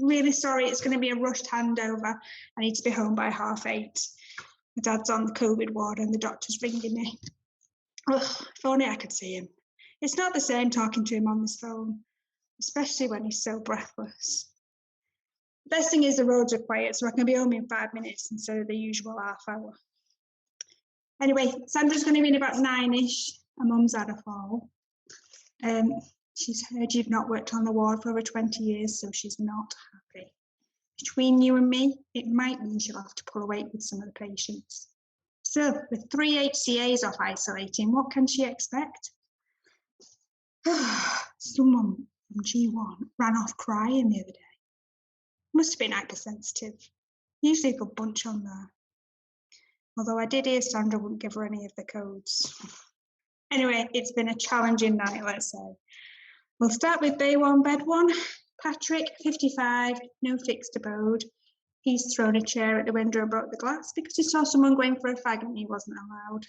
really sorry, it's going to be a rushed handover. I need to be home by 8:30. My dad's on the COVID ward and the doctor's ringing me. Ugh, if only I could see him. It's not the same talking to him on this phone, especially when he's so breathless. The best thing is the roads are quiet, so I can be home in 5 minutes instead of the usual half hour. Anyway, Sandra's going to be in about 9-ish. Her mum's had a fall. She's heard you've not worked on the ward for over 20 years, so she's not happy. Between you and me, it might mean she'll have to pull away with some of the patients. So, with 3 HCAs off isolating, what can she expect? Someone from G1 ran off crying the other day. Must have been hypersensitive. Usually a good bunch on there. Although I did hear Sandra wouldn't give her any of the codes. Anyway, it's been a challenging night, let's say. We'll start with Bay 1, Bed 1. Patrick, 55, no fixed abode. He's thrown a chair at the window and broke the glass because he saw someone going for a fag and he wasn't allowed.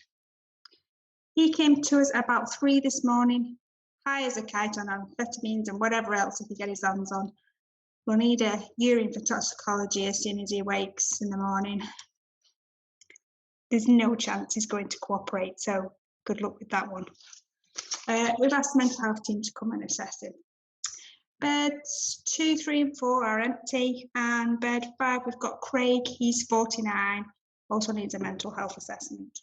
He came to us about 3 this morning, high as a kite on amphetamines and whatever else he could get his hands on. We'll need a urine for toxicology as soon as he wakes in the morning. There's no chance he's going to cooperate, so good luck with that one. We've asked the mental health team to come and assess him. Beds 2, 3 and 4 are empty, and bed 5 we've got Craig, he's 49, also needs a mental health assessment.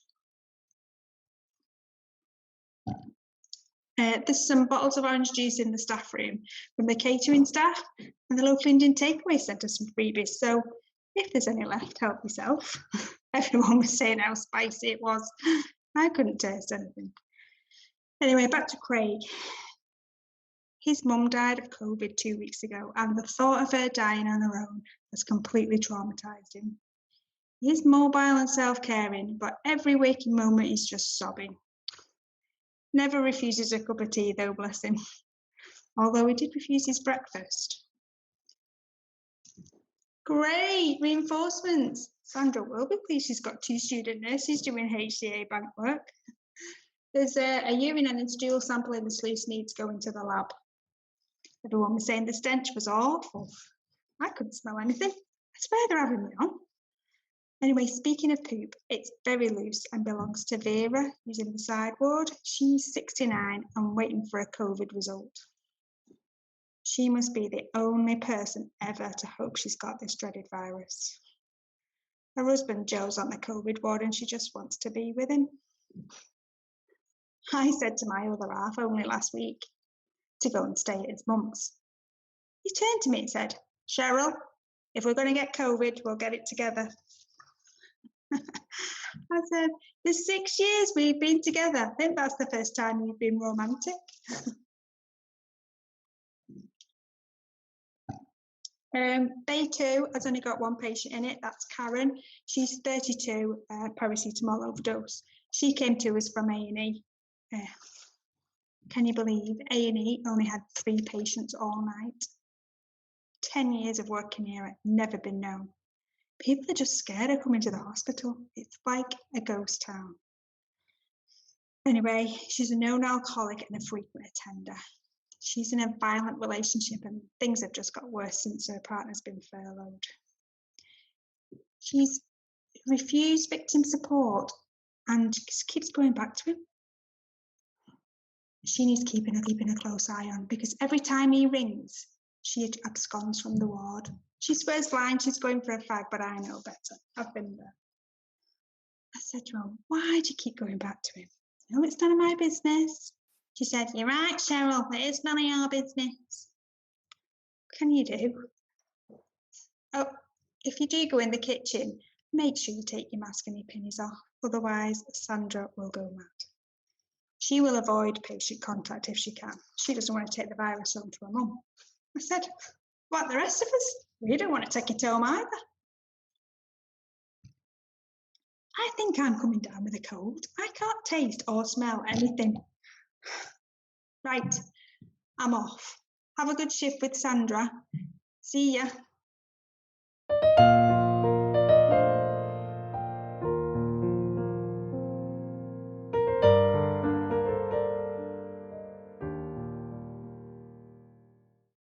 There's some bottles of orange juice in the staff room from the catering staff, and the local Indian takeaway sent us some freebies, so if there's any left, help yourself. Everyone was saying how spicy it was. I couldn't taste anything. Anyway, back to Craig. His mum died of COVID 2 weeks ago, and the thought of her dying on her own has completely traumatised him. He is mobile and self-caring, but every waking moment he's just sobbing. Never refuses a cup of tea though, bless him. Although he did refuse his breakfast. Great, reinforcements. Sandra will be pleased she's got 2 student nurses doing HCA bank work. There's a urine and a stool sample in the sluice needs going to the lab. Everyone was saying the stench was awful. I couldn't smell anything. I swear they're having me on. Anyway, speaking of poop, it's very loose and belongs to Vera, who's in the side ward. She's 69 and waiting for a COVID result. She must be the only person ever to hope she's got this dreaded virus. Her husband Joe's on the COVID ward and she just wants to be with him. I said to my other half only last week to go and stay at his mum's. He turned to me and said, Cheryl, if we're going to get COVID, we'll get it together. I said, there's 6 years we've been together. I think that's the first time we've been romantic. Bay 2 has only got 1 patient in it, that's Karen. She's 32, paracetamol overdose. She came to us from A&E. Can you believe A&E only had 3 patients all night? 10 years of working here, I've never been known. People are just scared of coming to the hospital. It's like a ghost town. Anyway, she's a known alcoholic and a frequent attender. She's in a violent relationship and things have just got worse since her partner's been furloughed. She's refused victim support and just keeps going back to him. She needs keeping a close eye on because every time he rings, she absconds from the ward. She swears blind she's going for a fag, but I know better. I've been there. I said to her, why do you keep going back to him? No, it's none of my business. She said, you're right, Cheryl, it is none of your business. What can you do? Oh, if you do go in the kitchen, make sure you take your mask and your pinnies off. Otherwise, Sandra will go mad. She will avoid patient contact if she can. She doesn't want to take the virus home to her mum. I said, what the rest of us? We don't want to take it home either. I think I'm coming down with a cold. I can't taste or smell anything. Right, I'm off. Have a good shift with Sandra. See ya.